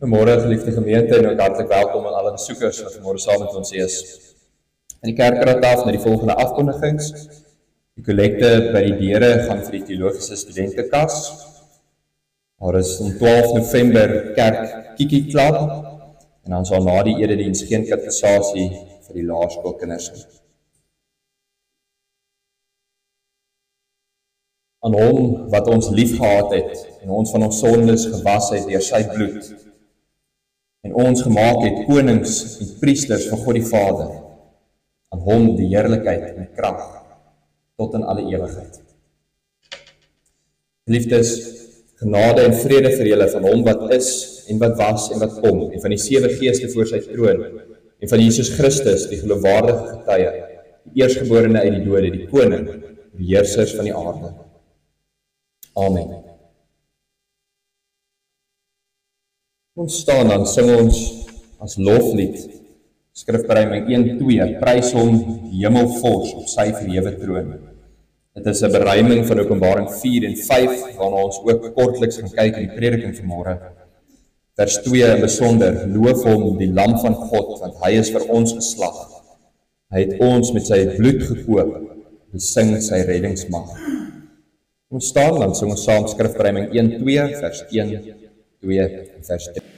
Goeiemôre geliefde gemeente en ook hartlik welkom aan alle besoekers wat vanmôre saam met ons is. In die kerkraad af na die volgende afkondigings. Die kollekte by die deure gaan vir die teologiese studentekas. Daar is om 12 November kerk Kiki Klap en dan sal na die erediens geen katekisasie vir die laerskoolkinders nie. Aan hom wat ons lief gehad het en ons van ons sondes gewas het deur sy bloed en ons gemaak het konings en priesters van God die Vader, aan hom die heerlikheid en krag tot in alle ewigheid. Geliefdes, genade en vrede vir julle van hom wat is en wat was en wat kom, en van die 7 geeste voor sy troon, en van Jesus Christus, die geloofwaardige getuie, die eerstgeborene uit die dode, die koning, die heersers van die aarde. Amen. Ons staan dan sing ons as loflied, skrifberuiming 1:2, prys hom die hemelvors op sy verhewe troon. Dit is 'n beruiming van Openbaring 4 en 5, waarna ons ook kortliks gaan kyk in die prediking vanmôre. Vers 2 in besonder, loof hom die Lam van God, want hy is vir ons geslag. Hy het ons met sy bloed gekoop, besing sy reddingsmag. Ons staan dan sing ons saam skrifberuiming 1:2, vers 1, 2 en vers 3.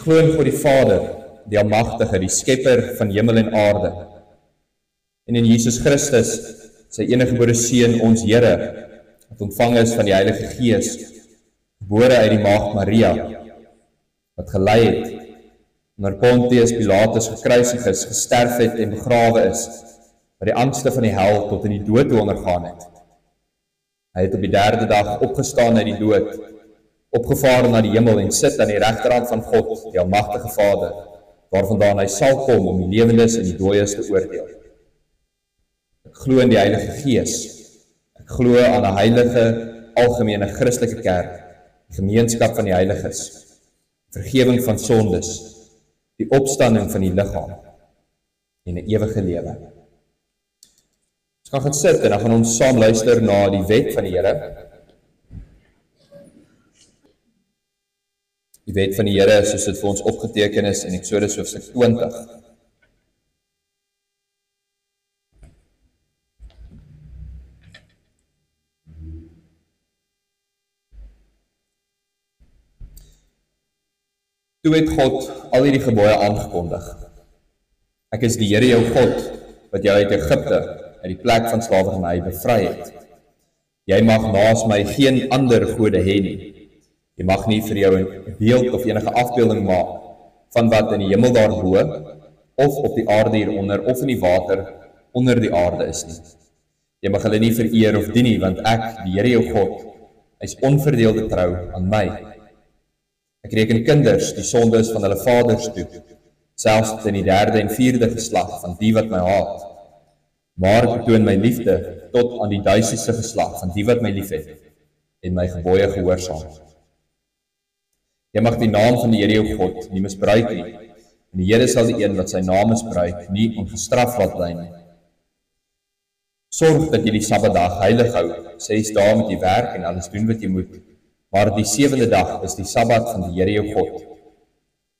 Glo in God die Vader, die Almagtige, die Skepper van hemel en aarde, en in Jesus Christus, sy eniggebore Seun, ons Here, wat ontvang is van die Heilige Gees, gebore uit die Maagd Maria, wat gelei het, onder Pontius Pilatus gekruisig is, gesterf het en begrawe is, wat die angste van die hel tot in die dood ondergaan het. Hy het op die 3de dag opgestaan uit die dood, opgevaar na die hemel en sit aan die regterhand van God, die Almagtige Vader, waarvandaan hy sal kom om die lewendes en die dooies te oordeel. Ek glo in die Heilige Gees. Ek glo aan 'n heilige, algemene Christelike kerk, die gemeenskap van die heiliges, vergifnis van sondes, die opstanding van die liggaam en 'n ewige lewe. Ons gaan sit en dan gaan ons saam luister na die wet van die Here. Die wet van die Here, soos dit vir ons opgeteken is in Eksodus hoofstuk 20. Toe het God al hierdie gebooie aangekondig. Ek is die Here jou God, wat jou uit Egipte, uit die plek van slawerny bevry het. Jy mag naas my geen ander gode hê nie. Jy mag nie vir jou 'n beeld of enige afbeelding maak van wat in die hemel daarbo, of op die aarde hieronder, of in die water onder die aarde is nie. Jy mag hulle nie vereer of dien nie, want ek, die Here jou God, is onverdeelde trou aan my. Ek reken kinders die sondes van hulle vaders toe, selfs in die 3de en 4de geslag van die wat my haat. Maar ek betoon my liefde tot aan die 1000ste geslag van die wat my liefhet en my gebooie gehoorsaam. Jy mag die naam van die Here jou God nie misbruik nie, en die Here sal die een wat sy naam misbruik nie ongestraf laat bly nie. Sorg dat jy die Sabbatdag heilig hou, 6 dae moet jy werk en alles doen wat jy moet, maar die 7de dag is die Sabbat van die Here jou God.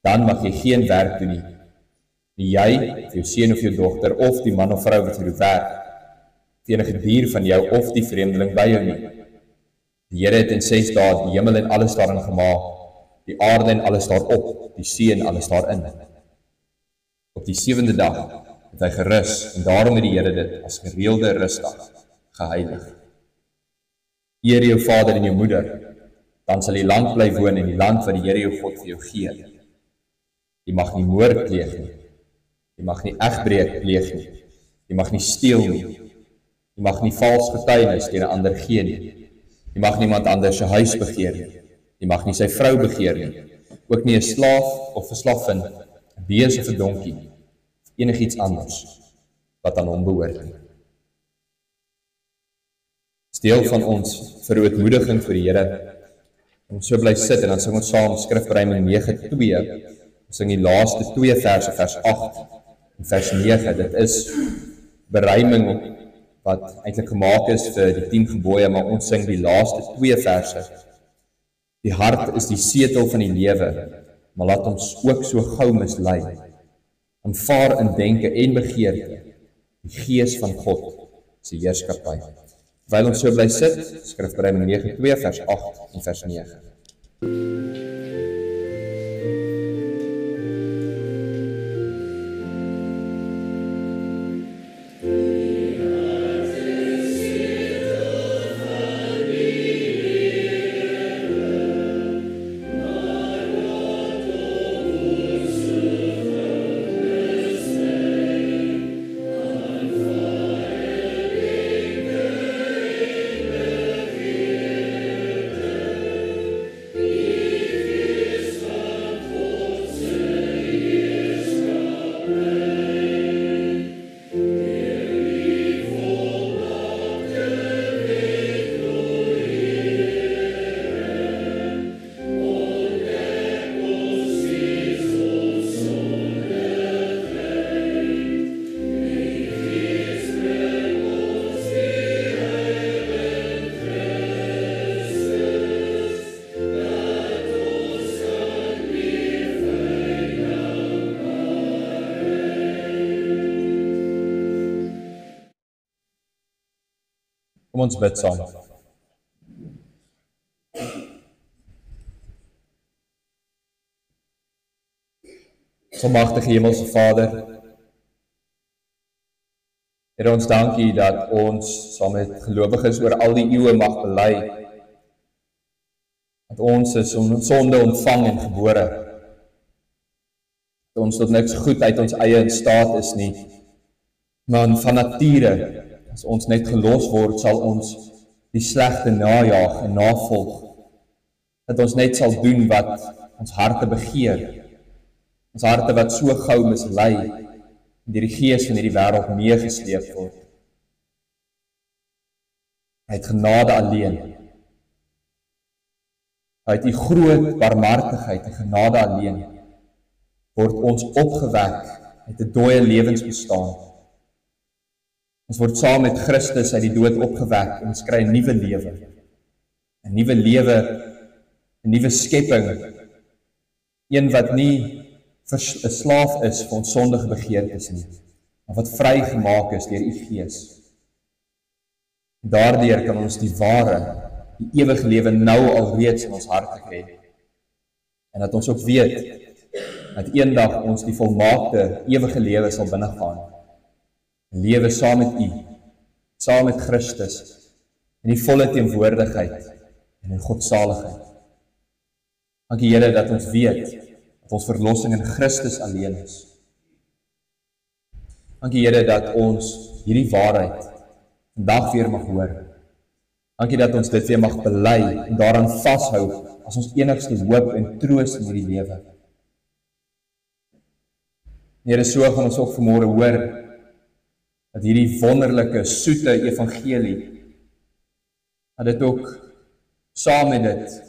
Dan mag jy geen werk doen nie. Nie jy, of jou seun of jou dogter, of die man of vrou wat vir jou werk, of enige dier van jou of die vreemdeling by jou nie. Die Here het in 6 dae die hemel en alles daarin gemaak, die aarde en alles daarop, die see en alles daarin. Op die 7de dag het hy gerus, en daarom het die Here dit as gereelde rusdag geheilig. Eer jou vader en jou moeder, dan sal jy lank bly woon in die land wat die Here jou God vir jou gee. Jy mag nie moord pleeg nie. Jy mag nie egbreek pleeg nie. Jy mag nie steel nie. Jy mag nie vals getuienis teen 'n ander gee nie. Jy mag niemand anders se huis begeer nie. Jy mag nie sy vrou begeer nie. Ook nie 'n slaaf of 'n slavin, 'n bees of 'n donkie, of enigiets anders wat aan hom behoort nie. Dis deel van ons verootmoediging vir die Here. Ons so bly sit en dan sing ons saam Skrifbereiming 9:2. Ons sing die laaste 2 verse, vers 8 en vers 9. Dit is bereiming wat eintlik gemaak is vir die 10 gebooie, maar ons sing die laaste 2 verse. Die hart is die setel van die lewe, maar laat ons ook so gou mislei. Aanvaar in denke en begeerte die gees van God se heerskappy. Terwyl ons so bly sit, Skrifbereiming 9:2 vers 8 en vers 9. Kom ons bid saam. Almagtige Hemelse Vader, Here, ons dankie dat ons saam met gelowiges oor al die eeue mag bely, dat ons is in sonde ontvang en gebore, dat ons tot niks goed uit ons eie in staat is nie, maar van nature, as ons net gelos word, sal ons die slegte najaag en navolg, dat ons net sal doen wat ons harte begeer, ons harte wat so gou mislei, en deur die gees van hierdie wêreld meegesleep word. Uit genade alleen, uit die groot barmhartigheid en genade alleen, word ons opgewek uit 'n dooie lewensbestaan. Ons word saam met Christus uit die dood opgewek en ons kry 'n nuwe lewe. 'n Nuwe lewe, 'n nuwe skepping. Een wat nie 'n slaaf is vir ons sondige begeertes nie, maar wat vrygemaak is deur U Gees. Daardeur kan ons die ware, die ewige lewe nou alreeds in ons harte hê. En dat ons ook weet dat eendag ons die volmaakte, ewige lewe sal binnegaan. 'n Lewe saam met U, saam met Christus, in die volle teenwoordigheid en in godsaligheid. Dankie Here dat ons weet, dat ons verlossing in Christus alleen is. Dankie Here dat ons hierdie waarheid vandag weer mag hoor. Dankie dat ons dit weer mag bely en daaraan vashou as ons enigste hoop en troos in hierdie lewe. Here, so gaan ons ook vanmôre hoor dat hierdie wonderlike, soete evangelie, dat dit ook saam met dit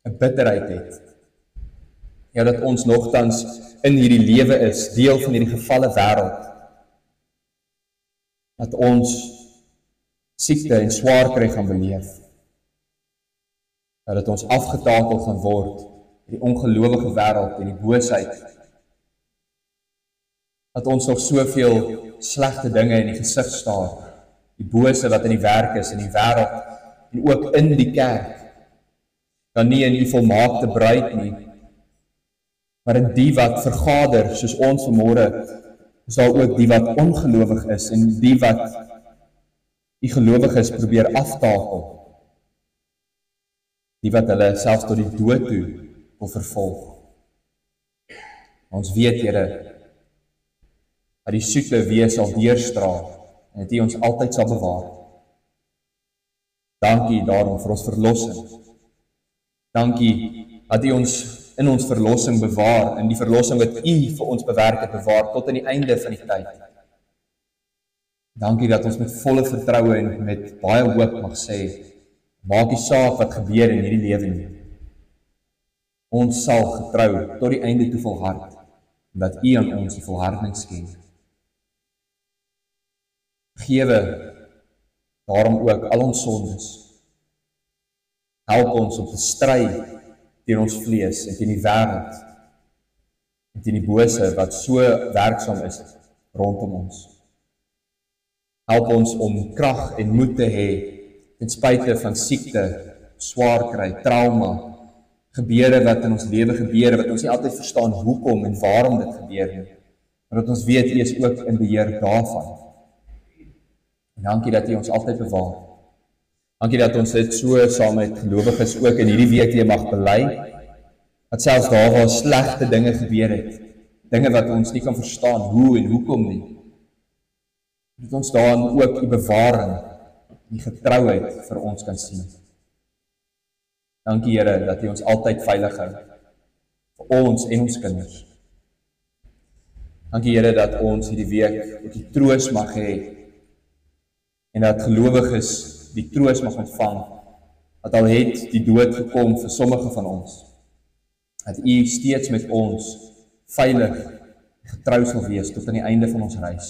'n bitterheid het. Ja, dat ons nogtans in hierdie lewe is, deel van hierdie gevalle wêreld. Dat ons siekte en swaar kry gaan beleef. Dat ons afgetakel gaan word in die ongelowige wêreld en die boosheid. Dat ons nog soveel slegte dinge in die gesig staar, die bose wat in die werk is in die wêreld en ook in die kerk, dan nie in die volmaakte bruid nie, maar in die wat vergader, soos ons vanmôre, is daar ook die wat ongelowig is en die wat die gelowiges probeer aftakel, die wat hulle selfs tot die dood toe wil vervolg. Ons weet, Here, dat die soete wees sal deurstraal en dat U ons altyd sal bewaar. Dankie daarom vir ons verlossing. Dankie dat U ons in ons verlossing bewaar, en die verlossing wat U vir ons bewerk het bewaar tot aan die einde van die tyd. Dankie dat ons met volle vertroue en met baie hoop mag sê, maak nie saak wat gebeur in hierdie lewe nie. Ons sal getrou tot die einde toe volhard, omdat U aan ons die volharding skenk. Vergewe daarom ook al ons sondes. Help ons om te stry teen ons vlees en teen die wêreld en teen die bose wat so werksaam is rondom ons. Help ons om krag en moed te hê ten spyte van siekte, swaar kry, trauma, gebeure wat in ons lewe gebeur, wat ons nie altyd verstaan hoekom en waarom dit gebeur nie, maar dat ons weet U is ook in beheer daarvan. En dankie dat U ons altyd bewaar. Dankie dat ons dit so saam met gelowiges ook in hierdie week weer mag bely, dat selfs daar waar slegte dinge gebeur het, dinge wat ons nie kan verstaan hoe en hoekom nie, dat ons daarin ook U bewaring, die getrouheid vir ons kan sien. Dankie Here dat U ons altyd veilig hou, vir ons en ons kinders. Dankie Here dat ons hierdie week ook die troos mag hê, en dat gelowiges die troos mag ontvang, dat al het die dood gekom vir sommige van ons, dat U steeds met ons veilig getrou sal wees tot aan die einde van ons reis.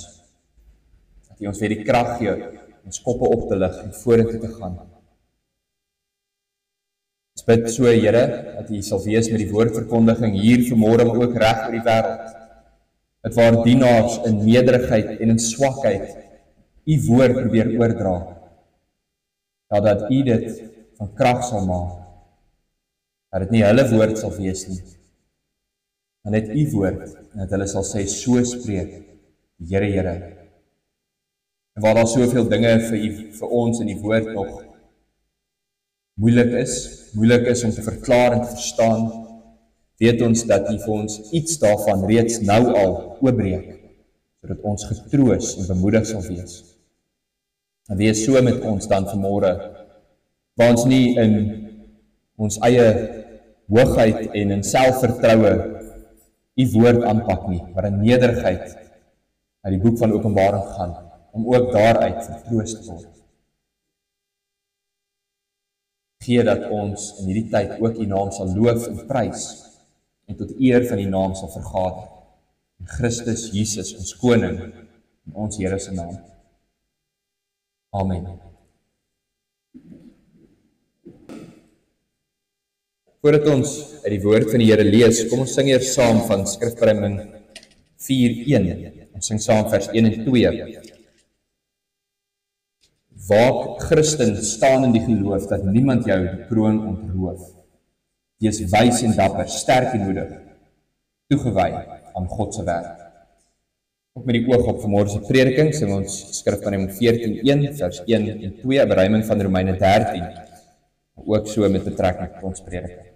Dat U ons weer die krag gee om ons koppe op te lig en vorentoe te gaan. Ons bid so, Here, dat U sal wees met die woordverkondiging hier vanmôre, maar ook reg oor die wêreld. Dat waar dienaars in nederigheid en in swakheid U woord probeer oordra, dat U dit van krag sal maak. Dat dit nie hulle woord sal wees nie, maar net U woord, en dat hulle sal sê, so spreek die Here, Here. En waar daar soveel dinge vir ons in die woord nog moeilik is om te verklaar en te verstaan, weet ons dat U vir ons iets daarvan reeds nou al oopbreek, sodat ons getroos en bemoedig sal wees. En wees so met ons dan vanmôre, waar ons nie in ons eie hoogheid en in selfvertroue U woord aanpak nie, maar in nederigheid na die boek van Openbaring gaan, om ook daaruit vertroos te word. Gee dat ons in hierdie tyd ook U naam sal loof en prys, en tot eer van U naam sal vergader. In Christus Jesus, ons koning, in ons Here se naam. Amen. Voordat ons uit die woord van die Here lees, kom ons sing eers saam van Skrifbreuke 4:1. Ons sing saam vers 1 en 2. Waak, Christen, staan in die geloof, dat niemand jou die kroon ontroof. Wees wys en dapper, sterk en moedig. toegewy aan God se werk. Ook met die oog op vanmôre se prediking, sing ons skrif van Romeine 14:1, vers 1 en 2, 'n beruiming van Romeine 13, ook so met betrekking tot ons prediking.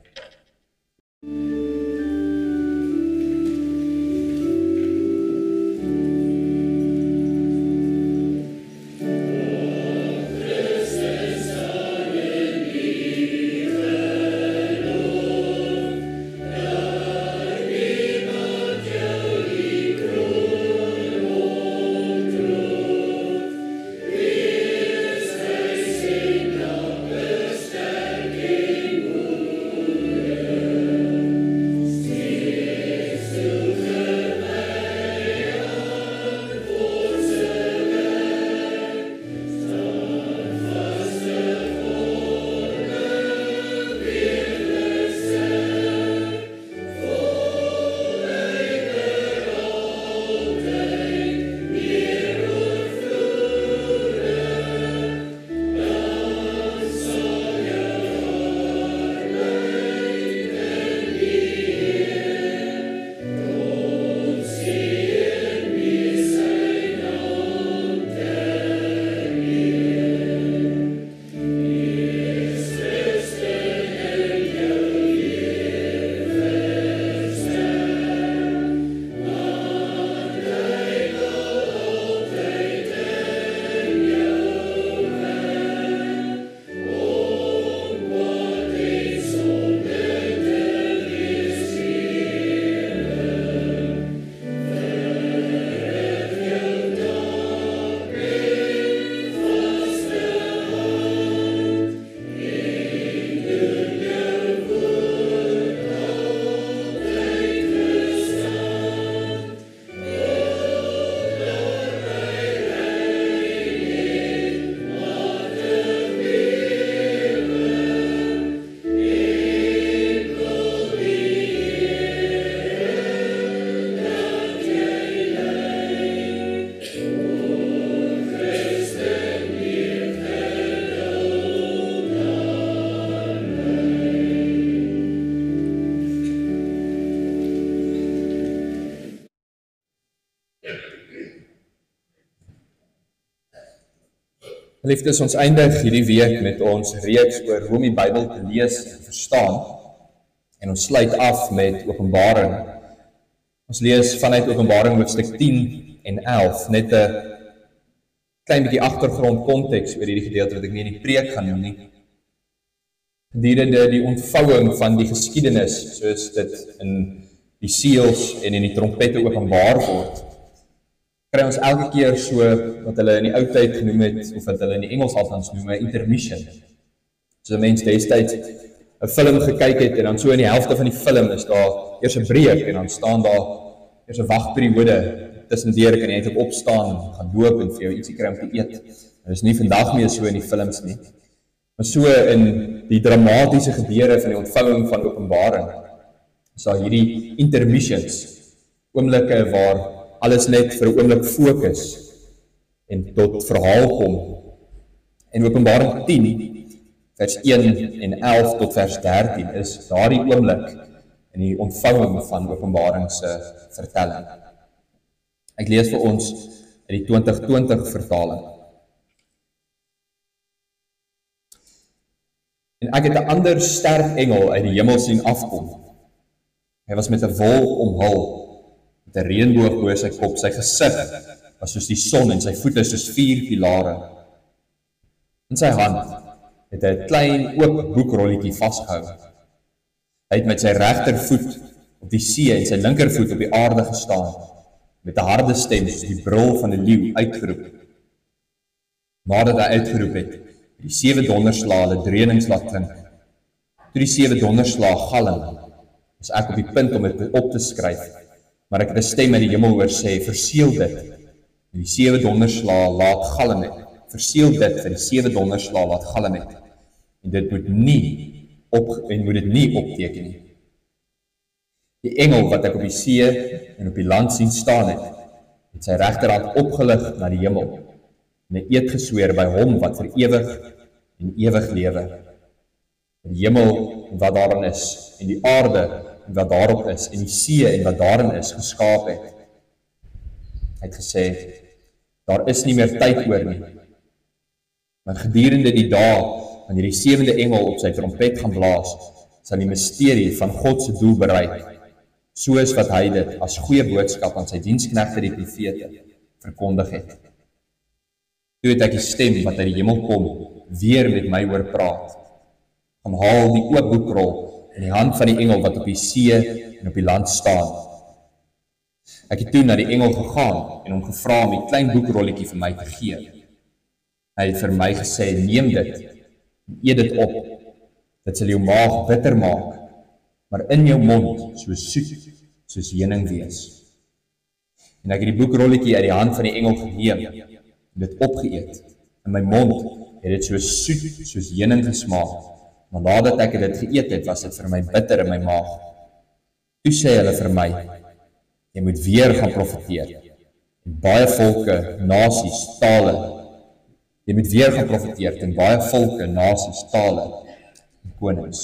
Geliefdes, ons eindig hierdie week met ons reeks oor hoe om die Bybel te lees en verstaan. En ons sluit af met Openbaring. Ons lees vanuit Openbaring hoofstuk 10 en 11, net 'n klein bietjie agtergrond konteks oor hierdie gedeelte wat ek nie in die preek gaan noem nie. Gedurende die ontvouing van die geskiedenis, soos dit in die seels en in die trompette openbaar word, kry ons elke keer so wat hulle in die ou tyd genoem het, of wat hulle in die Engels althans noem, 'n intermission. So 'n mens destyds 'n film gekyk het en dan so in die helfte van die film is daar eers 'n breek en dan staan daar eers 'n wagperiode. Tussendeur kan jy net opstaan en gaan loop en vir jou ietsie kry om te eet. Dit is nie vandag meer so in die films nie. Maar so in die dramatiese gebeure van die ontvouing van Openbaring, is daar hierdie intermissions, oomblikke waar alles net vir 'n oomblik fokus en tot verhaal kom. En Openbaring 10, vers 1 en 11 tot vers 13 is daardie oomblik in die ontvouing van Openbaring se vertelling. Ek lees vir ons uit die 2020 vertaling. En ek het 'n ander sterk engel uit die hemel sien afkom. Hy was met 'n wolk omhul, met 'n reënboog bo sy kop. Sy gesig was soos die son en sy voete soos 4 pilare. In sy hand het hy 'n klein oop boekrolletjie vasgehou. Hy het met sy regtervoet op die see en sy linkervoet op die aarde gestaan, met 'n harde stem soos die brul van 'n leeu uitgeroep. Nadat hy uitgeroep het, die 7 donderslae hulle dreunings laat klink. Toe die 7 donderslae galm, was ek op die punt om dit op te skryf, maar ek het 'n stem uit die hemel hoor sê, verseël dit, en die 7 donderslae laat galm het. Verseël dit vir die 7 donderslae laat galm het. En dit moet dit nie opteken nie. Die engel wat ek op die see en op die land sien staan het sy regterhand opgelig na die hemel en 'n eed gesweer by hom wat vir ewig en ewig lewe. Die hemel en wat daarin is en die aarde en wat daarop is, en die see en wat daarin is, geskaap het. Hy het gesê, daar is nie meer tyd oor nie, maar gedurende die dae, wanneer die 7de engel op sy trompet gaan blaas, sal die misterie van God se doel bereik, soos wat hy dit as goeie boodskap aan sy diensknegte die profete verkondig het. Toe het ek die stem wat uit die hemel kom, weer met my hoor praat. Gaan haal die oop boekrol in die hand van die engel wat op die see en op die land staan. Ek het toe na die engel gegaan en hom gevra om die klein boekrolletjie vir my te gee. Hy het vir my gesê, neem dit en eet dit op. Dit sal jou maag bitter maak, maar in jou mond so soet soos heuning wees. En ek het die boekrolletjie uit die hand van die engel geneem en dit opgeëet. In my mond het dit so soet soos heuning gesmaak, maar nadat ek dit geëet het, was dit vir my bitter in my maag. Toe sê hulle vir my, jy moet weer gaan profeteer. En baie volke, nasies, tale. Jy moet weer gaan profeteer teen baie volke, nasies, tale en konings.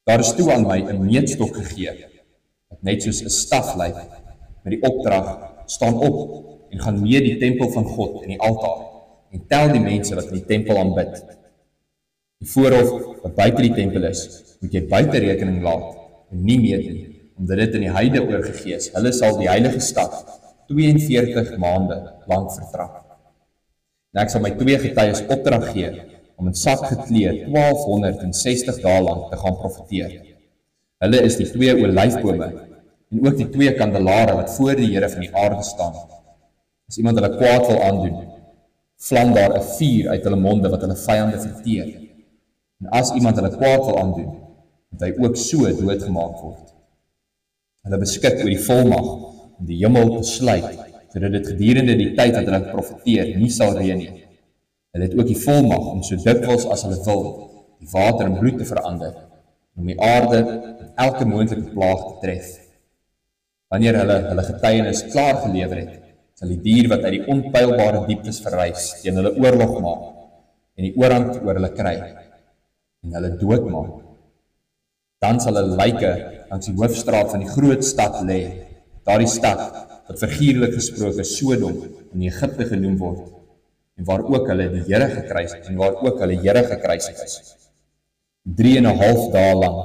Daar is toe aan my 'n meetstok gegee, wat net soos 'n staf lyk, met die opdrag, staan op en gaan mee die tempel van God en die altaar, en tel die mense wat in die tempel aanbid. Die voorhof wat buite die tempel is, moet jy buite rekening laat, en nie meet nie, omdat dit in die heide oorgegee is. Hulle sal die heilige stad 42 maande lang vertrap. En ek sal my 2 getuies opdrag gee, om in sak gekleed 1260 dae lang te gaan profeteer. Hulle is die 2 olyfbome, en ook die 2 kandelare wat voor die Here van die aarde staan. As iemand hulle kwaad wil aandoen, vlam daar 'n vuur uit hulle monde wat hulle vyande verteer. En as iemand hulle kwaad wil aandoen, moet hy ook so doodgemaak word. Hulle beskik oor die volmag om die hemel te sluit, sodat dit gedurende die tyd wat hulle profeteer nie sal reën nie. Hulle het ook die volmag om so dikwels as hulle wil, die water in bloed te verander, om die aarde met elke moontlike plaag te tref. Wanneer hulle getuienis klaar gelewer het, sal die dier wat uit die onpeilbare dieptes verrys, teen hulle oorlog maak, en die oorhand oor hulle kry, en hulle doodmaak. Dan sal hulle lyke langs die hoofstraat van die groot stad lê, daardie stad wat figuurlik gesproke Sodom in Egipte genoem word, en waar ook hulle Here gekruisig is. 3,5 dae lang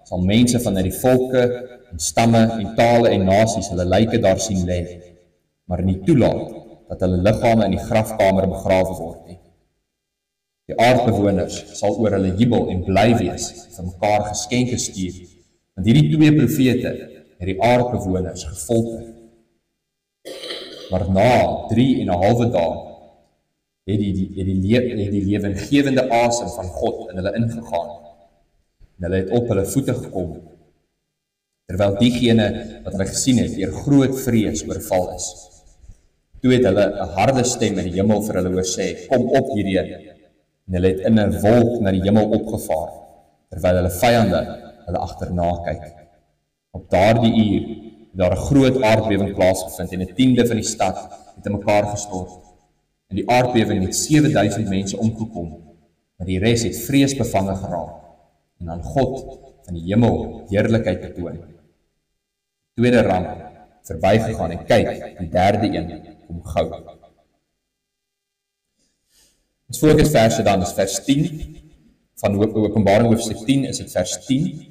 sal mense vanuit die volke en stamme en tale en nasies hulle lyke daar sien lê, maar nie toelaat dat hulle liggame in die grafkamer begrawe word nie. Die aardbewoners sal oor hulle jubel en bly wees, vir mekaar geskenke stuur, want hierdie 2 profete het die aardbewoners gefolter. Maar na 3,5 dae het die lewengewende asem van God in hulle ingegaan, en hulle het op hulle voete gekom, terwyl diegene wat hulle gesien het, deur groot vrees oorval is. Toe het hulle 'n harde stem in die hemel vir hulle hoor sê, kom op hierheen, en hulle het in 'n wolk na die hemel opgevaar, terwyl hulle vyande hulle agterna kyk. Op daardie uur het daar 'n groot aardbewing plaasgevind, en 1/10 van die stad het in mekaar gestort. In die aardbewing het 7000 mense omgekom, maar die res het vreesbevange geraak, en aan God van die hemel heerlikheid betoon. Tweede ramp verbygegaan, en kyk, die derde een kom gou. Ons fokusverse dan is vers 10, van Openbaring hoofstuk 10 is dit vers 10.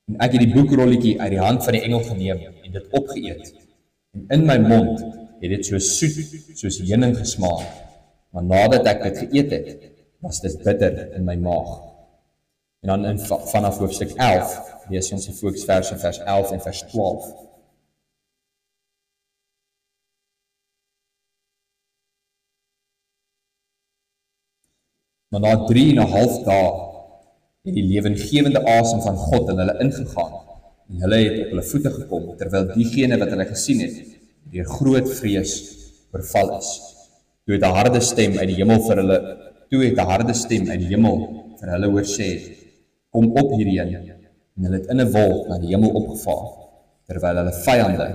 En ek het die boekrolletjie uit die hand van die engel geneem, en dit opgeëet, en in my mond het dit so soet soos heuning gesmaak, maar nadat ek dit geëet het, was dit bitter in my maag. En dan vanaf hoofstuk 11, lees ons die fokusverse vers 11 en vers 12. Maar na 3,5 dae het die lewengewende asem van God in hulle ingegaan, en hulle het op hulle voete gekom, terwyl diegene wat hulle gesien het, deur groot vrees oorval is. Toe het 'n harde stem uit die hemel vir hulle hoor sê, kom op hierheen, en hulle het in 'n wolk na die hemel opgevaar, terwyl hulle vyande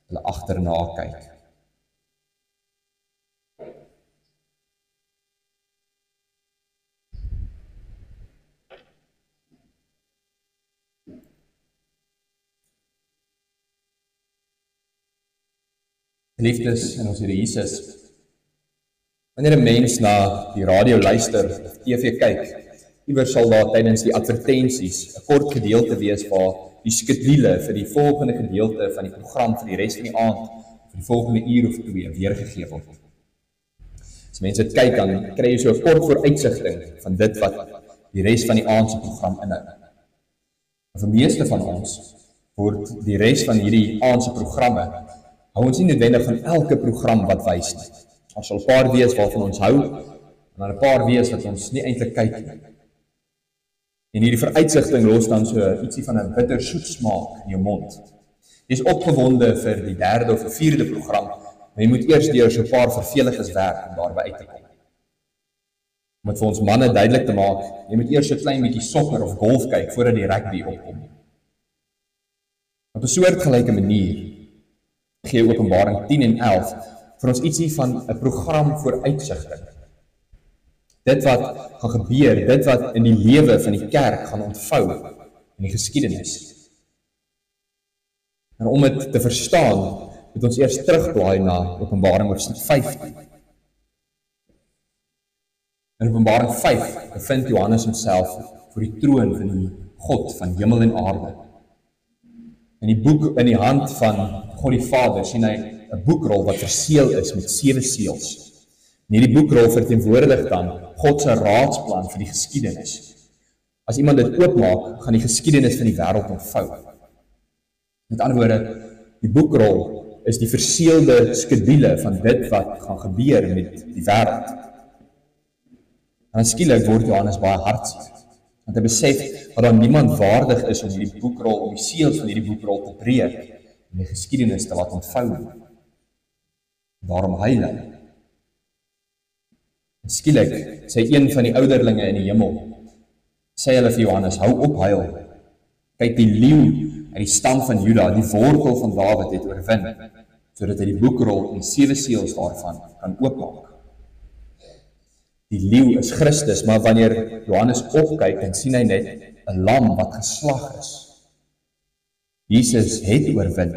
hulle agterna kyk. Geliefdes in ons Here Jesus, wanneer 'n mens na die radio luister of TV kyk, iewers sal daar tydens die advertensies 'n kort gedeelte wees waar die skedule vir die volgende gedeelte van die program vir die res van die aand, vir die volgende uur of 2 weergegee word. As mense dit kyk, dan kry jy so 'n kort vooruitsigting van dit wat die res van die aand se program inhou. Vir meeste van ons word die res van hierdie aand se programme, hou ons nie noodwendig van elke program wat wys nie. Daar sal 'n paar wees waarvan ons hou, en dan 'n paar wees wat ons nie eintlik kyk nie. En hierdie vooruitsigting los dan so ietsie van 'n bitter soet smaak in jou mond. Jy is opgewonde vir die 3de of 4de program, maar jy moet eers deur so 'n paar verveliges werk om daarby uit te kom. Om dit vir ons manne duidelik te maak, jy moet eers so 'n klein bietjie sokker of golf kyk voordat die rugby opkom. Op 'n soortgelyke manier gee Openbaring 10 en 11 vir ons ietsie van 'n program vooruitsigting. Dit wat gaan gebeur, dit wat in die lewe van die kerk gaan ontvou in die geskiedenis. En om dit te verstaan, moet ons eers terugblaai na Openbaring hoofstuk 15. In Openbaring 5 bevind Johannes homself voor die troon van die God van hemel en aarde. In die boek in die hand van God die Vader sien hy 'n boekrol wat verseël is met 7 seels. En hierdie boekrol verteenwoordig dan God se raadsplan vir die geskiedenis. As iemand dit oopmaak, gaan die geskiedenis van die wêreld ontvou. Met ander woorde, die boekrol is die verseelde skedule van dit wat gaan gebeur met die wêreld. En skielik word Johannes baie hartseer, want hy besef dat daar niemand waardig is om hierdie boekrol, om die seels van hierdie boekrol te breek en die geskiedenis te laat ontvou. Daarom huil hy. En skielik sê een van die ouderlinge in die hemel, sê hulle vir Johannes, hou op huil. Kyk, die leeu uit die stam van Juda, die wortel van Dawid het oorwin, sodat hy die boekrol en die 7 seels daarvan kan oopmaak. Die leeu is Christus, maar wanneer Johannes opkyk, dan sien hy net 'n lam wat geslag is. Jesus het oorwin,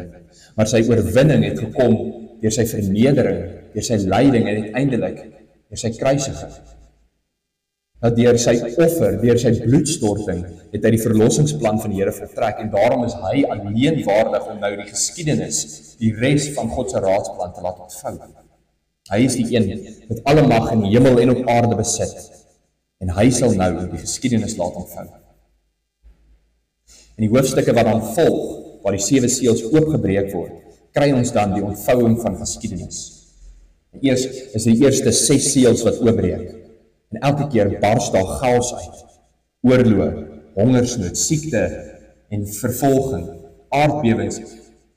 maar sy oorwinning het gekom deur sy vernedering, deur sy lyding en uiteindelik deur sy kruisiging. Dat deur sy offer, deur sy bloedstorting, het hy die verlossingsplan van die Here voltrek en daarom is hy alleen waardig om nou die geskiedenis, die res van God se raadsplan te laat ontvou. Hy is die een wat alle mag in die hemel en op aarde besit en hy sal nou die geskiedenis laat ontvou. In die hoofstukke wat dan volg, waar die 7 seels oopgebreek word, kry ons dan die ontvouing van geskiedenis. Eers is die eerste 6 seels wat oopbreek en elke keer bars daar chaos uit. Oorlog, hongersnood, siekte en vervolging, aardbewings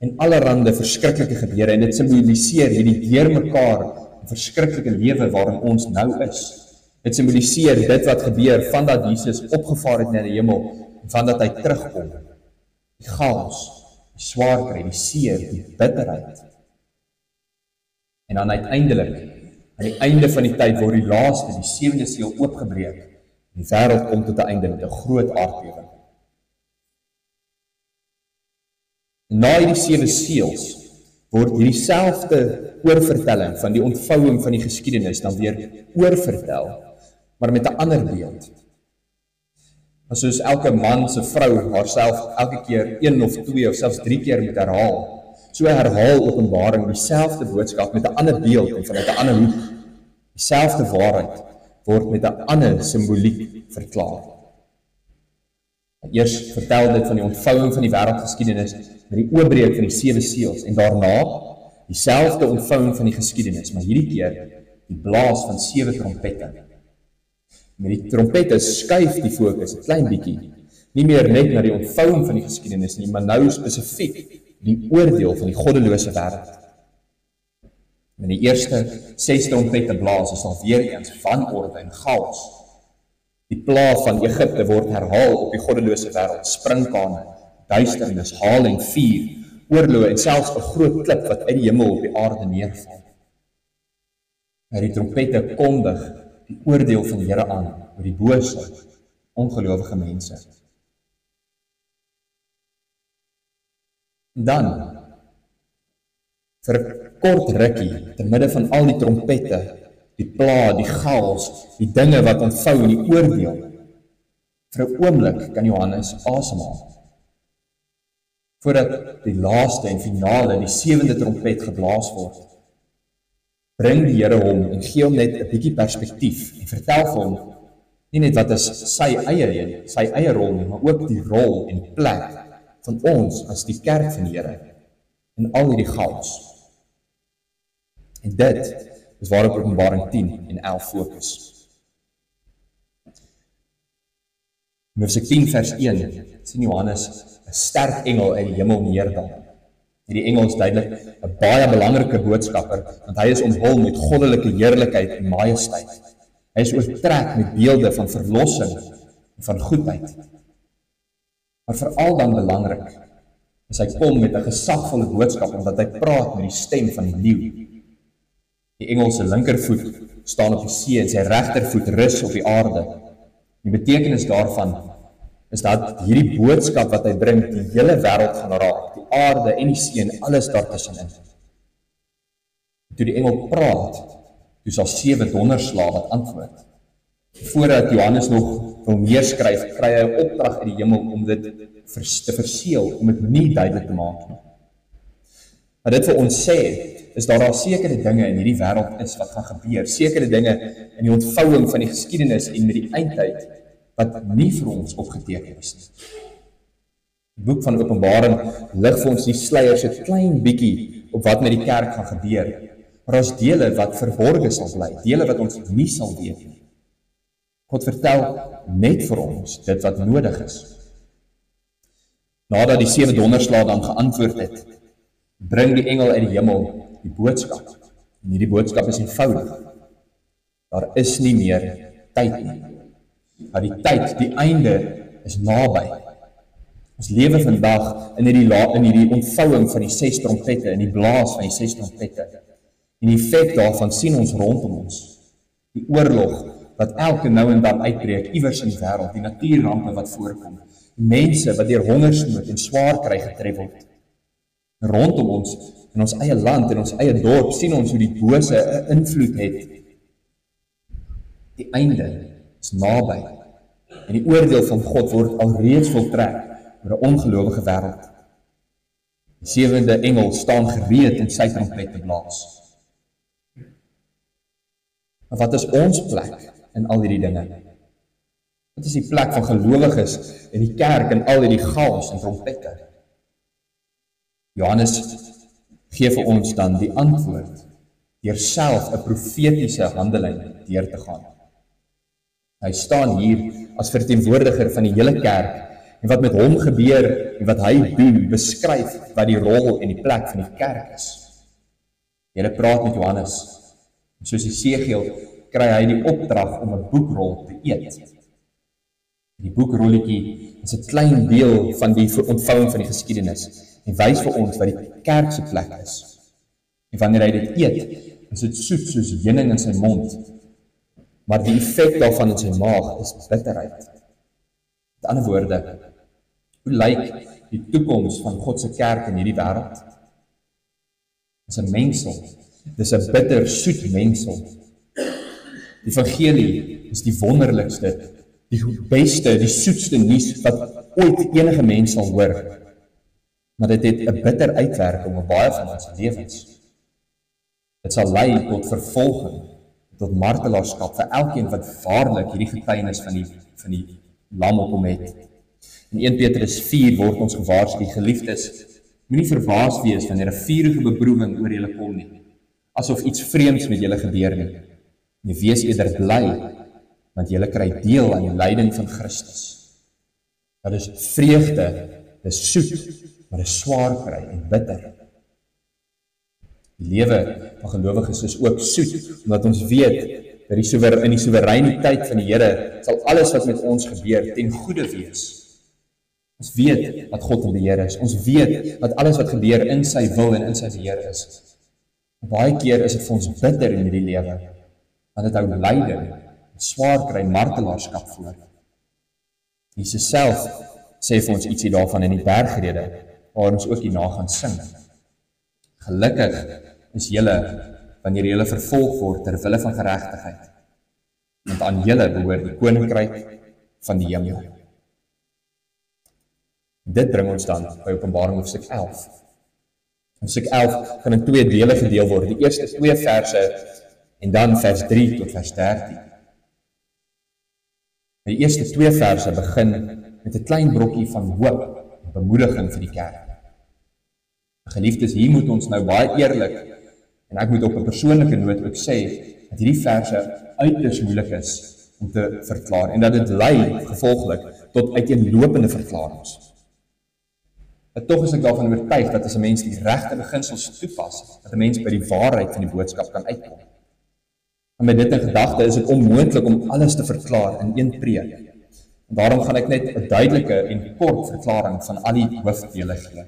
en allerhande verskriklike gebeure en dit simboliseer hierdie deurmekaar verskriklike lewe waarin ons nou is. Dit simboliseer dit wat gebeur vandat Jesus opgevaar het na die hemel en vandat hy terugkom. Die chaos, die swaarkry, die seer, die bitterheid. En dan uiteindelik, aan die einde van die tyd word die laaste, die 7de seel oopgebreek en die wêreld kom tot 'n einde met 'n groot aardbewing. Na hierdie 7 seels word hierdie selfde oorvertelling van die ontvouing van die geskiedenis dan weer oorvertel, maar met 'n ander beeld. Soos elke man se vrou haarself elke keer 1 of 2 of selfs 3 keer moet herhaal, so herhaal Openbaring dieselfde boodskap met 'n ander beeld en vanuit 'n ander hoek. Dieselfde waarheid word met 'n ander simboliek verklaar. Eers vertel dit van die ontvouing van die wêreldgeskiedenis met die oopbreek van die 7 seels en daarna dieselfde ontvouing van die geskiedenis, maar hierdie keer die blaas van 7 trompette. Met die trompette skuif die fokus 'n klein bietjie, nie meer net na die ontvouing van die geskiedenis nie, maar nou spesifiek die oordeel van die goddelose wêreld. In die eerste 6 trompette blaas is daar weer eens wanorde en chaos. Die pla van Egipte word herhaal op die goddelose wêreld, sprinkane, duisternis, haal en vuur, oorloë en selfs 'n groot klip wat uit die hemel op die aarde neerval. En die trompette kondig die oordeel van die Here aan oor die bose, ongelowige mense. Dan vir 'n kort rukkie, te midde van al die trompette, die pla, die chaos, die dinge wat ontvou in die oordeel. Vir 'n oomblik kan Johannes asemhaal. Voordat die laaste en finale, die 7de trompet geblaas word, bring die Here hom en gee hom net 'n bietjie perspektief en vertel vir hom nie net wat is sy eie rol nie, maar ook die rol en die plek van ons as die kerk van die Here in al hierdie chaos. En dit is waarop Openbaring 10 en 11 fokus. In Hoofstuk 10 vers 1 sien Johannes 'n sterk engel uit die hemel neerdal. Hierdie engel is duidelik 'n baie belangrike boodskapper, want hy is omhul met goddelike heerlikheid en majesteit. Hy is oortrek met beelde van verlossing en van goedheid. Maar veral dan belangrik is hy kom met 'n gesagvolle boodskap, omdat hy praat met die stem van die leeu. Die engel se linkervoet staan op die see en sy regtervoet rus op die aarde. Die betekenis daarvan is dat hierdie boodskap wat hy bring, die hele wêreld gaan raak, die aarde en die see en alles daartussenin. Toe die engel praat, toe sal 7 donderslae wat antwoord. Voordat Johannes nog wil neerskryf, kry hy 'n opdrag uit die hemel om dit te verseël, om dit nie duidelik te maak nie. Maar dit vir ons sê, is daar sekere dinge in hierdie wêreld is wat gaan gebeur, sekere dinge in die ontvouing van die geskiedenis en met die eindtyd, wat nie vir ons opgeteken is nie. Die boek van Openbaring lig vir ons die sluier so klein bietjie op wat met die kerk gaan gebeur, maar ons dele wat verborge sal bly, dele wat ons nie sal weet nie. God vertel net vir ons dit wat nodig is. Nadat die 7 donderslae dan geantwoord het, bring die engel uit die hemel die boodskap. En hierdie boodskap is eenvoudig. Daar is nie meer tyd nie. Maar die tyd, die einde is naby. Ons lewe vandag in hierdie ontvouing van die 6 trompette, in die blaas van die 6 trompette. En die effek daarvan sien ons rondom ons. Die oorlog wat elke nou en dan uitbreek, iewers in die wêreld, die natuurrampe wat voorkom, mense wat deur hongersnood en swaar kry getref word. Rondom ons, in ons eie land, in ons eie dorp, sien ons hoe die bose 'n invloed het. Die einde is naby. En die oordeel van God word alreeds voltrek oor 'n ongelowige wêreld. Die 7de engel staan gereed en sy trompet te blaas. Maar wat is ons plek in al hierdie dinge? Wat is die plek van gelowiges in die kerk en al hierdie chaos en trompette? Johannes gee vir ons dan die antwoord deur self 'n profetiese handeling deur te gaan. Hy staan hier as verteenwoordiger van die hele kerk en wat met hom gebeur en wat hy doen, beskryf wat die rol en die plek van die kerk is. Die Here praat met Johannes en soos Esegiel kry hy die opdrag om 'n boekrol te eet. Die boekrolletjie is 'n klein deel van die ontvouing van die geskiedenis en wys vir ons wat die kerk se plek is. En wanneer hy dit eet, is dit soet soos heuning in sy mond, maar die effek daarvan in sy maag is bitterheid. Met ander woorde, hoe lyk die toekoms van God se kerk in hierdie wêreld? Dis 'n mengsel. Dis 'n bitter soet mengsel. Die evangelie is die wonderlikste, die beste, die soetste nuus wat ooit enige mens sal hoor. Maar dit het 'n bitter uitwerking op baie van ons lewens. Dit sal lei tot vervolging, tot martelaarskap vir elkeen wat waarlik hierdie getuienis van die lam op hom het. In 1 Petrus 4 word ons gewaarsku, geliefdes, moenie verbaas wees wanneer 'n vurige beproewing oor julle kom nie, asof iets vreemds met julle gebeur nie. Nee, wees eerder bly, want julle kry deel aan die lyding van Christus. Dat is vreugde, dis soet, maar dis swaar kry en bitter. Die lewe van gelowiges is ook soet, omdat ons weet dat in die soewereiniteit van die Here sal alles wat met ons gebeur ten goeie wees. Ons weet wat God in beheer is. Ons weet dat alles wat gebeur in sy wil en in sy beheer is. Baie keer is dit vir ons bitter in hierdie lewe, want dit hou lyding, swaar kry, martelaarskap voor. Jesus self sê vir ons ietsie daarvan in die bergrede, waar ons ook hierna gaan sing. Gelukkig is julle wanneer julle vervolg word ter wille van geregtigheid, want aan julle behoort die koninkryk van die hemel. Dit bring ons dan by Openbaring hoofstuk 11. Hoofstuk 11 kan in 2 dele gedeel word, die eerste 2 verse en dan vers 3 tot vers 13. Die eerste 2 verse begin met 'n klein brokkie van hoop en bemoediging vir die kerk. Geliefdes, hier moet ons nou baie eerlik, en ek moet op 'n persoonlike noot ook sê, dat hierdie verse uiters moeilik is om te verklaar, en dat dit lei gevolglik tot uiteenlopende verklaringe. En tog is ek daarvan oortuig dat as 'n mens die regte beginsels toepas, dat 'n mens by die waarheid van die boodskap kan uitkom. En met dit in gedagte is dit onmoontlik om alles te verklaar in een preek. En daarom gaan ek net 'n duidelike en kort verklaring van al die hoofdele gee.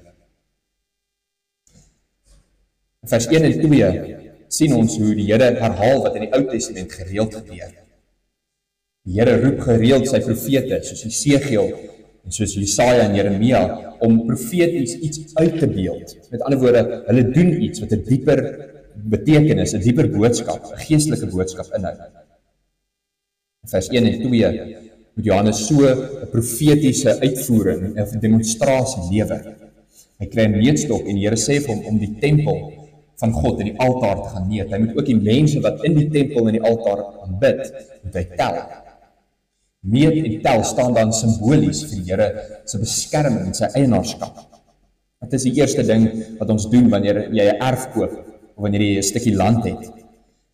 In vers 1 en 2 sien ons hoe die Here herhaal wat in die Ou Testament gereeld gebeur. Die Here roep gereeld sy profete, soos Jesegiel en soos Jesaja en Jeremia, om profeties iets uit te beeld. Met ander woorde, hulle doen iets wat 'n dieper betekenis, 'n dieper boodskap, 'n geestelike boodskap inhou. In vers 1 en 2 moet Johannes so 'n profetiese uitvoering, 'n demonstrasie lewer. Hy kry 'n meetstok en die Here sê vir hom om die tempel van God en die altaar te gaan meet. Hy moet ook die mense wat in die tempel en die altaar aanbid, moet hy tel. Meet en tel staan dan simbolies vir die Here se beskerming en sy eienaarskap. Dit is die eerste ding wat ons doen wanneer jy 'n erf koop of wanneer jy 'n stukkie land het.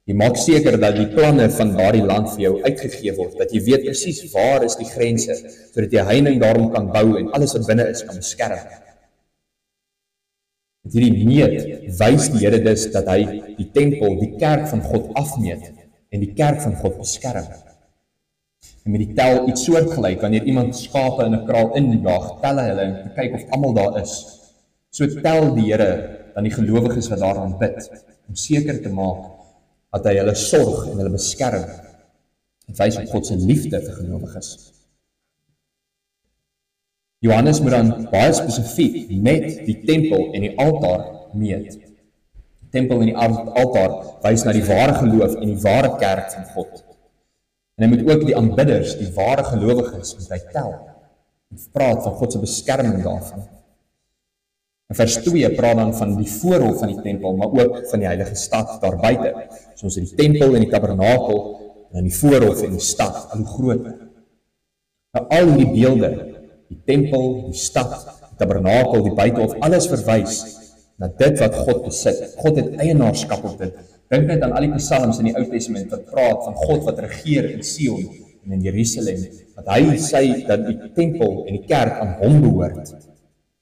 Jy maak seker dat die planne van daardie land vir jou uitgegee word, dat jy weet presies waar is die grense, sodat jy heining daarom kan bou en alles wat binne is kan beskerm. Met hierdie meet wys die Here dus dat hy die tempel, die kerk van God afmeet en die kerk van God beskerm. En met die tel iets soortgelyk, wanneer iemand skape in 'n kraal injaag, tel hy hulle en te kyk of almal daar is. So tel die Here dan die gelowiges wat daaraan bid, om seker te maak dat hy hulle sorg en hulle beskerm. Dit wys op God se liefde vir gelowiges. Johannes moet dan baie spesifiek net die tempel en die altaar meet. Die tempel en die altaar wys na die ware geloof en die ware kerk van God. En hy moet ook die aanbidders, die ware gelowiges, moet hy tel. En praat van God se beskerming daarvan. In vers 2 praat dan van die voorhof van die tempel, maar ook van die heilige stad daar buite. So ons het die tempel en die tabernakel, en dan die voorhof en die stad, al hoe groter. Nou al die beelde, die tempel, die stad, die tabernakel, die buitehof, alles verwys na dit wat God besit. God het eienaarskap op dit. Dink net aan al die psalms in die Ou Testament wat praat van God wat regeer in Sion en in Jerusalem, dat hy sê dat die tempel en die kerk aan hom behoort.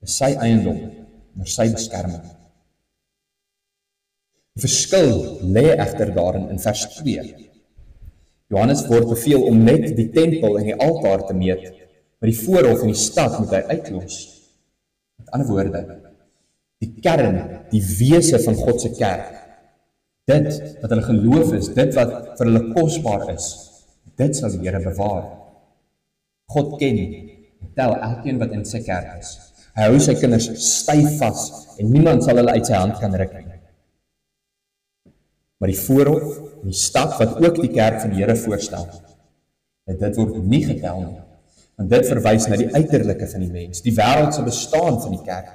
Dis sy eiendom, onder sy beskerming. Die verskil lê egter daarin in vers 2. Johannes word beveel om net die tempel en die altaar te meet, maar die voorhof en die stad moet hy uitlos. Met ander woorde, die kern, die wese van God se kerk, dit wat hulle geloof is, dit wat vir hulle kosbaar is, dit sal die Here bewaar. God ken en tel elkeen wat in sy kerk is. Hy hou sy kinders styf vas en niemand sal hulle uit sy hand kan ruk nie. Maar die voorhof en die stad wat ook die kerk van die Here voorstel, dit word nie getel nie. Want dit verwys na die uiterlike van die mens, die wêreldse bestaan van die kerk.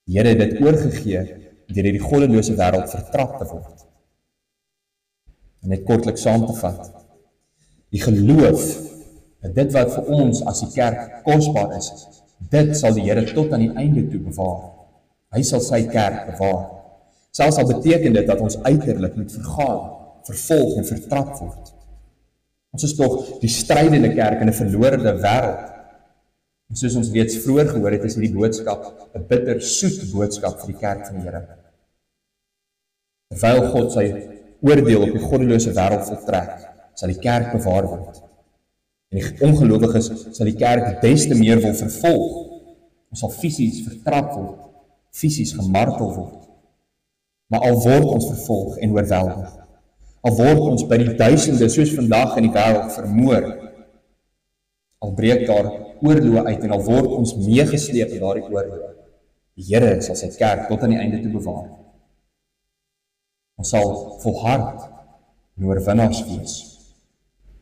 Die Here het dit oorgegee deur die goddelose wêreld vertrap te word. En net kortlik saam te vat, die geloof, dat dit wat vir ons as die kerk kosbaar is, dit sal die Here tot aan die einde toe bewaar. Hy sal sy kerk bewaar. Selfs al beteken dit dat ons uiterlik moet vergaan, vervolg en vertrap word. Ons is tog die strydende kerk in 'n verlorende wêreld. En soos ons reeds vroeër gehoor het, is hierdie boodskap 'n bitter soet boodskap vir die kerk van die Here. Terwyl God sy oordeel op die goddelose wêreld voltrek, sal die kerk bewaar word. En die ongelowiges sal die kerk des te meer wil vervolg. Ons sal fisies vertrap word, fisies gemartel word. Maar al word ons vervolg en oorweldig, al word ons by die duisende soos vandag in die wêreld vermoor, al breek daar oorloë uit en al word ons meegesleep in daardie oorloë, Die Here sal sy kerk tot aan die einde toe bewaar. Ons sal volhard en oorwinnaars wees.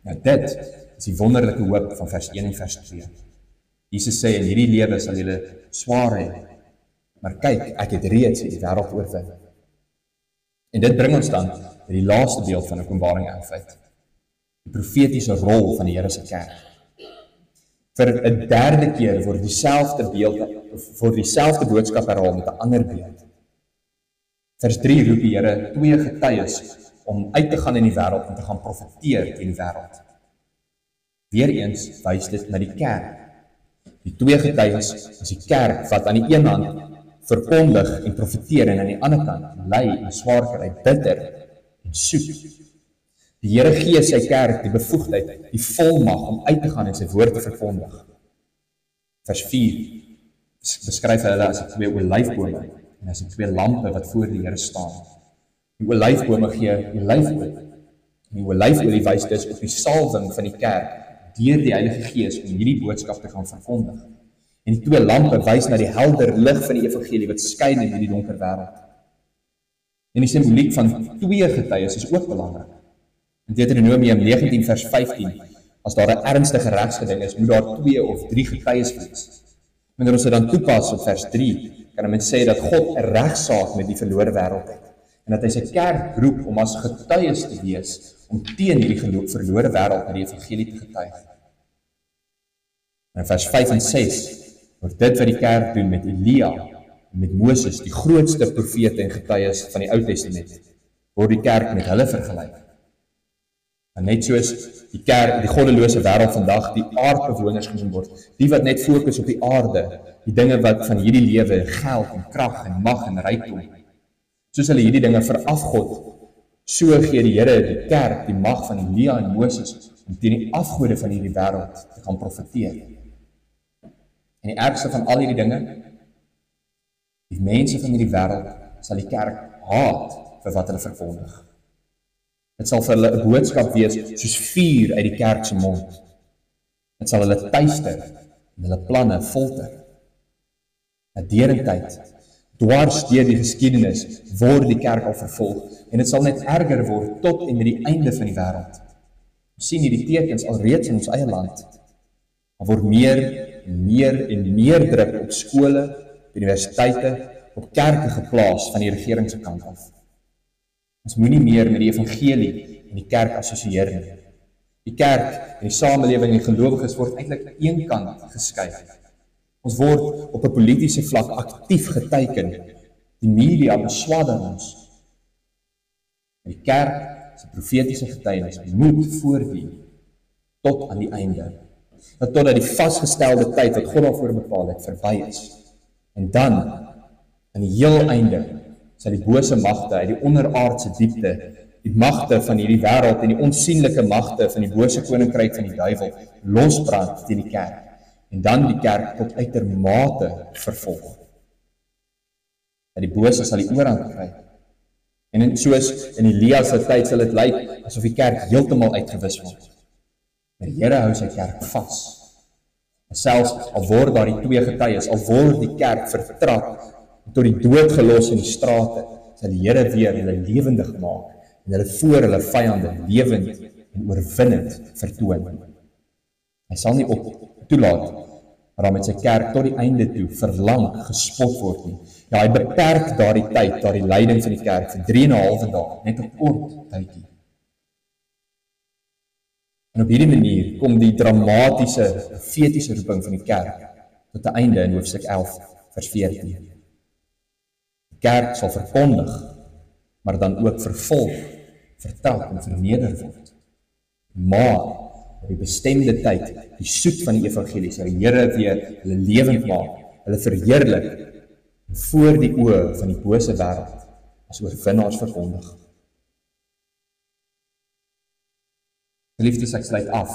Nou dit is die wonderlike hoop van vers 1 en vers 2. Jesus sê, in hierdie lewe sal julle swaar hê, maar kyk, ek het reeds die wêreld oorwin. En dit bring ons dan by die laaste beeld van Openbaring 11 uit. Die profetiese rol van die Here se kerk. Vir 'n derde keer word dieselfde boodskap herhaal met 'n ander beeld. Vers 3 roep die Here 2 getuies om uit te gaan in die wêreld en te gaan profeteer teen die wêreld. Weereens wys dit na die kerk. Die 2 getuies is die kerk wat aan die een hand verkondig en profeteer en aan die ander kant ly en swaar kry, bitter en soet. Die Here gee sy kerk die bevoegdheid, die volmag om uit te gaan en sy woord te verkondig. Vers 4 beskryf hulle as 2 olyfbome en as 2 lampe wat voor die Here staan. Die olyfbome gee olyfolie. En die olyfolie wys dus op die salwing van die kerk deur die Heilige Gees om hierdie boodskap te gaan verkondig. En die 2 lampe wys na die helder lig van die evangelie wat skyn in hierdie donker wêreld. En die simboliek van 2 getuies is ook belangrik. In Deuteronomium 19 vers 15, as daar 'n ernstige regsgeding is, moet daar 2 of 3 getuies wees. Wanneer ons dit dan toepas op vers 3, kan mens sê dat God 'n regsaak met die verlore wêreld het. En dat hy sy kerk roep om as getuies te wees, om teen hierdie verlore wêreld met die evangelie te getuig. In vers 5 en 6 word dit wat die kerk doen met Elia en met Moses, die grootste profete en getuies van die Ou Testament, word die kerk met hulle vergelyk. En net soos die kerk, die goddelose wêreld vandag, die aardbewoners genoem word, die wat net fokus op die aarde, die dinge wat van hierdie lewe, geld en krag en mag en rykdom, soos hulle hierdie dinge veraf God, so gee die Here die kerk die mag van Elia en Moses om teen die afgode van hierdie wêreld te gaan profeteer. En die ergste van al hierdie dinge, die mense van hierdie wêreld sal die kerk haat vir wat hulle verkondig. Dit sal vir hulle 'n boodskap wees soos vuur uit die kerk se mond. Dit sal hulle tuister en hulle planne folter. Na deurentyd, dwars deur die geskiedenis, word die kerk al vervolg en dit sal net erger word tot en met die einde van die wêreld. Ons sien hierdie tekens alreeds in ons eie land. Daar word meer en meer druk op skole, universiteite, op kerke geplaas van die regering se kant af. Ons moenie meer met die evangelie en die kerk assosieer nie. Die kerk en die samelewing en die gelowiges word eintlik aan een kant geskei. Ons word op 'n politieke vlak aktief geteiken. Die media beswadder ons. Die kerk se profetiese getuienis moet voordien tot aan die einde. Totdat die vasgestelde tyd wat God daarvoor bepaal het verby is. En dan, aan die heel einde, sal die bose magte uit die onderaardse diepte, die magte van hierdie wêreld en die onsienlike magte van die bose koninkryk van die duiwel losbrand teen die kerk. En dan die kerk tot uitermate vervolg. En die bose sal die oorhand kry. En soos in Elia se tyd sal dit lyk asof die kerk heeltemal uitgewis word. Maar die Here hou sy kerk vas. En selfs al word daar die 2 getuies, al word die kerk vertrap tot die dood gelos in die strate, sal die Here weer hulle lewendig maak en hulle voor hulle vyande lewend en oorwinnend vertoon. Hy sal nie toelaat maar met sy kerk tot die einde toe verlang gespot word nie. Ja, hy beperk daardie tyd, daardie lyding van die kerk vir 3,5 dae, net 'n kort tydjie. En op hierdie manier kom die dramatiese, profetiese roeping van die kerk tot 'n einde in hoofstuk 11 vers 14. Die kerk sal verkondig, maar dan ook vervolg, vertrap en verneder word. Maar op die bestemde tyd, die soet van die evangelie, sal die Here weer hulle lewend maak, hulle verheerlik en voor die oë van die bose wêreld as oorwinnaars verkondig. Geliefdes, ek sluit af.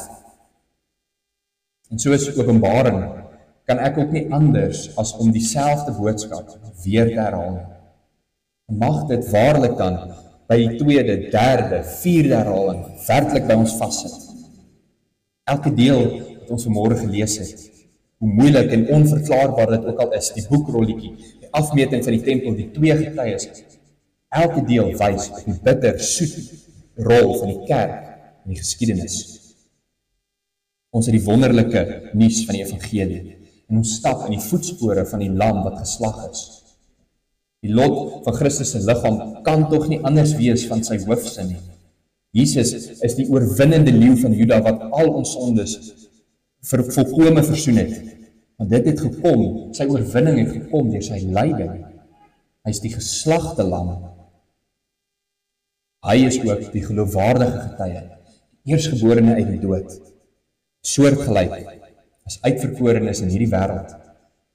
En soos Openbaring kan ek ook nie anders as om dieselfde boodskap weer te herhaal. Mag dit waarlik dan by die 2de, 3de, 4de herhaling werklik by ons vassit. Elke deel wat ons vanmôre gelees het, hoe moeilik en onverklaarbaar dit ook al is, die boekrolletjie, afmeting van die tempel, die 2 getuies, elke deel wys op die bitter, soet rol van die kerk in die geskiedenis. Ons het die wonderlike nuus van die evangelie en ons stap in die voetspore van die lam wat geslag is. Die lot van Christus se liggaam kan tog nie anders wees van sy hoofsin nie. Jesus is die oorwinnende leeu van Juda wat al ons sondes volkome versoen het. Want dit het gekom, sy oorwinning het gekom deur sy lyding. Hy is die geslagte lam. Hy is ook die geloofwaardige getuie, die eerstgeborene uit die dood. Soortgelyk as uitverkorenes in hierdie wêreld,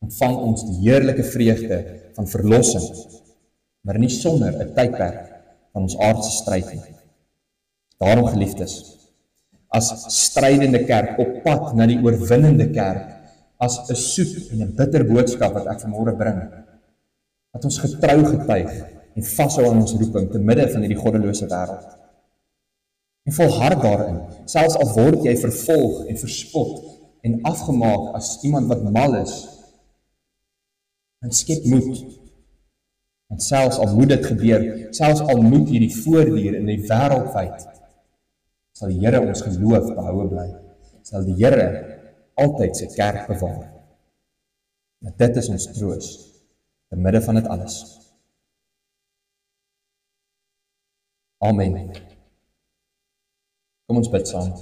ontvang ons die heerlike vreugde van verlossing, maar nie sonder 'n tydperk van ons aardse stryd nie. Daarom, geliefdes, as strydende kerk op pad na die oorwinnende kerk, as 'n soet en 'n bitter boodskap wat ek vanmôre bring, dat ons getrou getuig en vashou aan ons roeping te midde van hierdie goddelose wêreld. En volhard daarin, selfs al word jy vervolg en verspot en afgemaak as iemand wat mal is, en skep moed. Want selfs al moet dit gebeur, selfs al moet hierdie voortduur in die wêreldwyd, sal die Here ons geloof behoue bly. Sal die Here altyd sy kerk bewaar. Want dit is ons troos te midde van dit alles. Amen. Kom ons bid saam.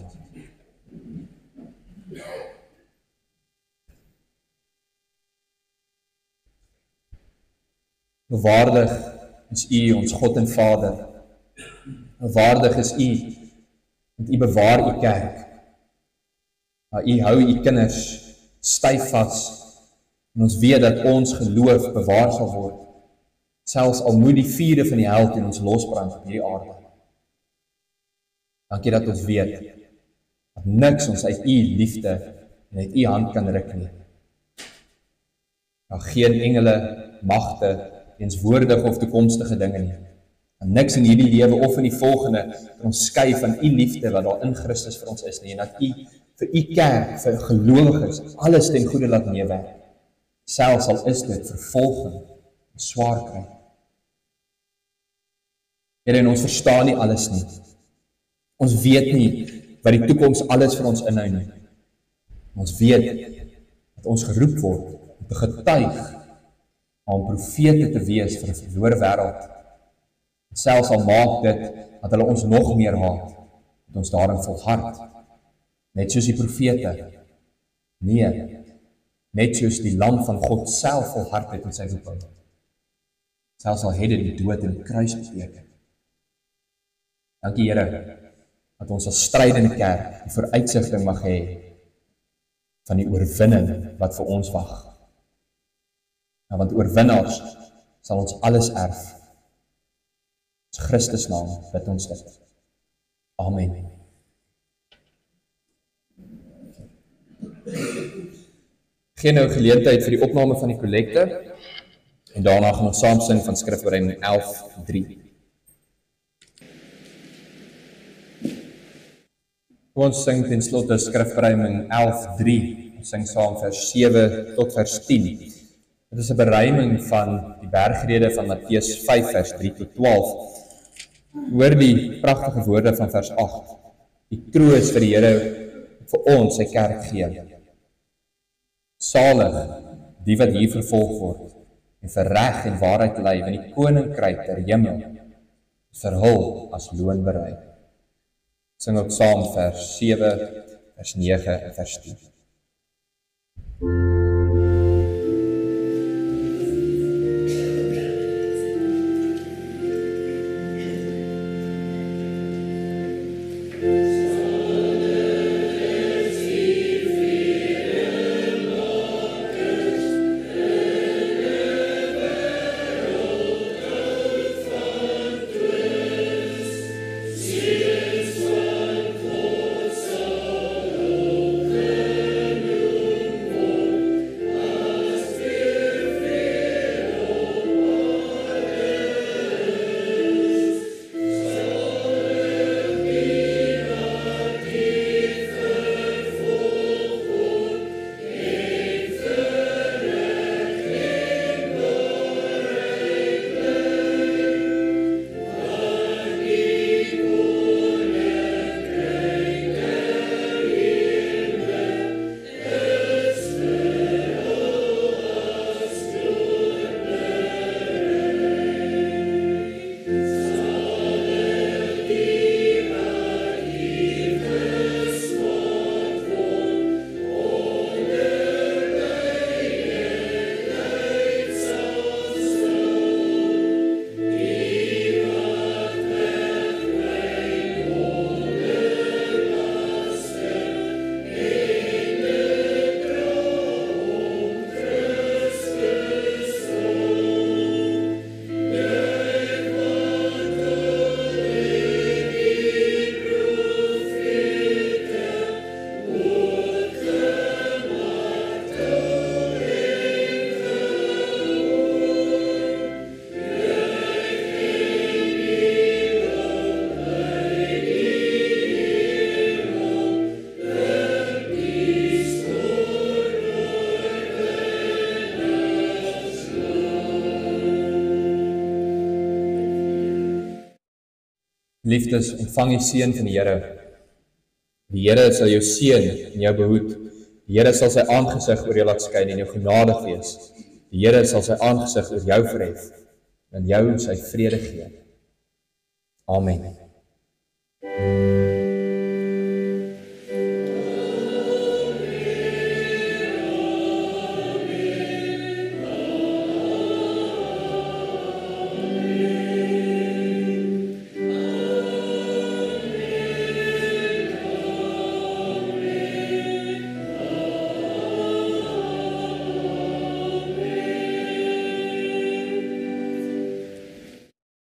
Waardig is U, ons God en Vader. Waardig is U, want U bewaar U kerk. Maar U hou U kinders styf vas, en ons weet dat ons geloof bewaar sal word, selfs al moet die vuure van die hel teen ons losbrand op hierdie aarde. Dankie dat ons weet, dat niks ons uit U liefde en uit U hand kan ruk nie. Dat geen engele, magte, teenswoordige of toekomstige dinge nie. En niks in hierdie lewe of in die volgende kan ons skei van U liefde wat daar in Christus vir ons is nie. En dat U vir U kerk, vir gelowiges, alles ten goeie laat meewerk. Selfs al is dit vervolging en swaar kry. Here, en ons verstaan nie alles nie. Ons weet nie wat die toekoms alles vir ons inhou nie. Ons weet dat ons geroep word om te getuig, om profete te wees vir 'n verlore wêreld. En selfs al maak dit dat hulle ons nog meer haat, dat ons daarin volhard. Net soos die profete. Nee, net soos die lam van God self volhard het in sy roeping. Selfs al het dit die dood in die kruis beteken. Dankie Here, dat ons as strydende kerk die vooruitsigting mag hê van die oorwinning wat vir ons wag. Want oorwinnaars sal ons alles erf. In Christus naam bid ons dit. Amen. Geen nou geleentheid vir die opname van die kollekte en daarna gaan ons saam sing van skrifbereiding 11:3. Ons sing ten slotte skrifbereiding 11:3. Ons sing saam vers 7 tot vers 10. Dit is 'n beruiming van die bergrede van Matteus 5 vers 3 tot 12. Hoor die pragtige woorde van vers 8. Die troos vir die Here vir ons sy kerk gee. Salig die wat hier vervolg word en vir reg en waarheid ly, want die koninkryk der hemel is vir hul as loon berei. Sing ook saam vers 7, vers 9 en vers 10. Liefdes, ontvang die seën van die Here. Die Here sal jou seën en jou behoed. Die Here sal sy aangesig oor jou laat skyn en jou genadig wees. Die Here sal sy aangesig oor jou verhef en jou sy vrede gee. Amen.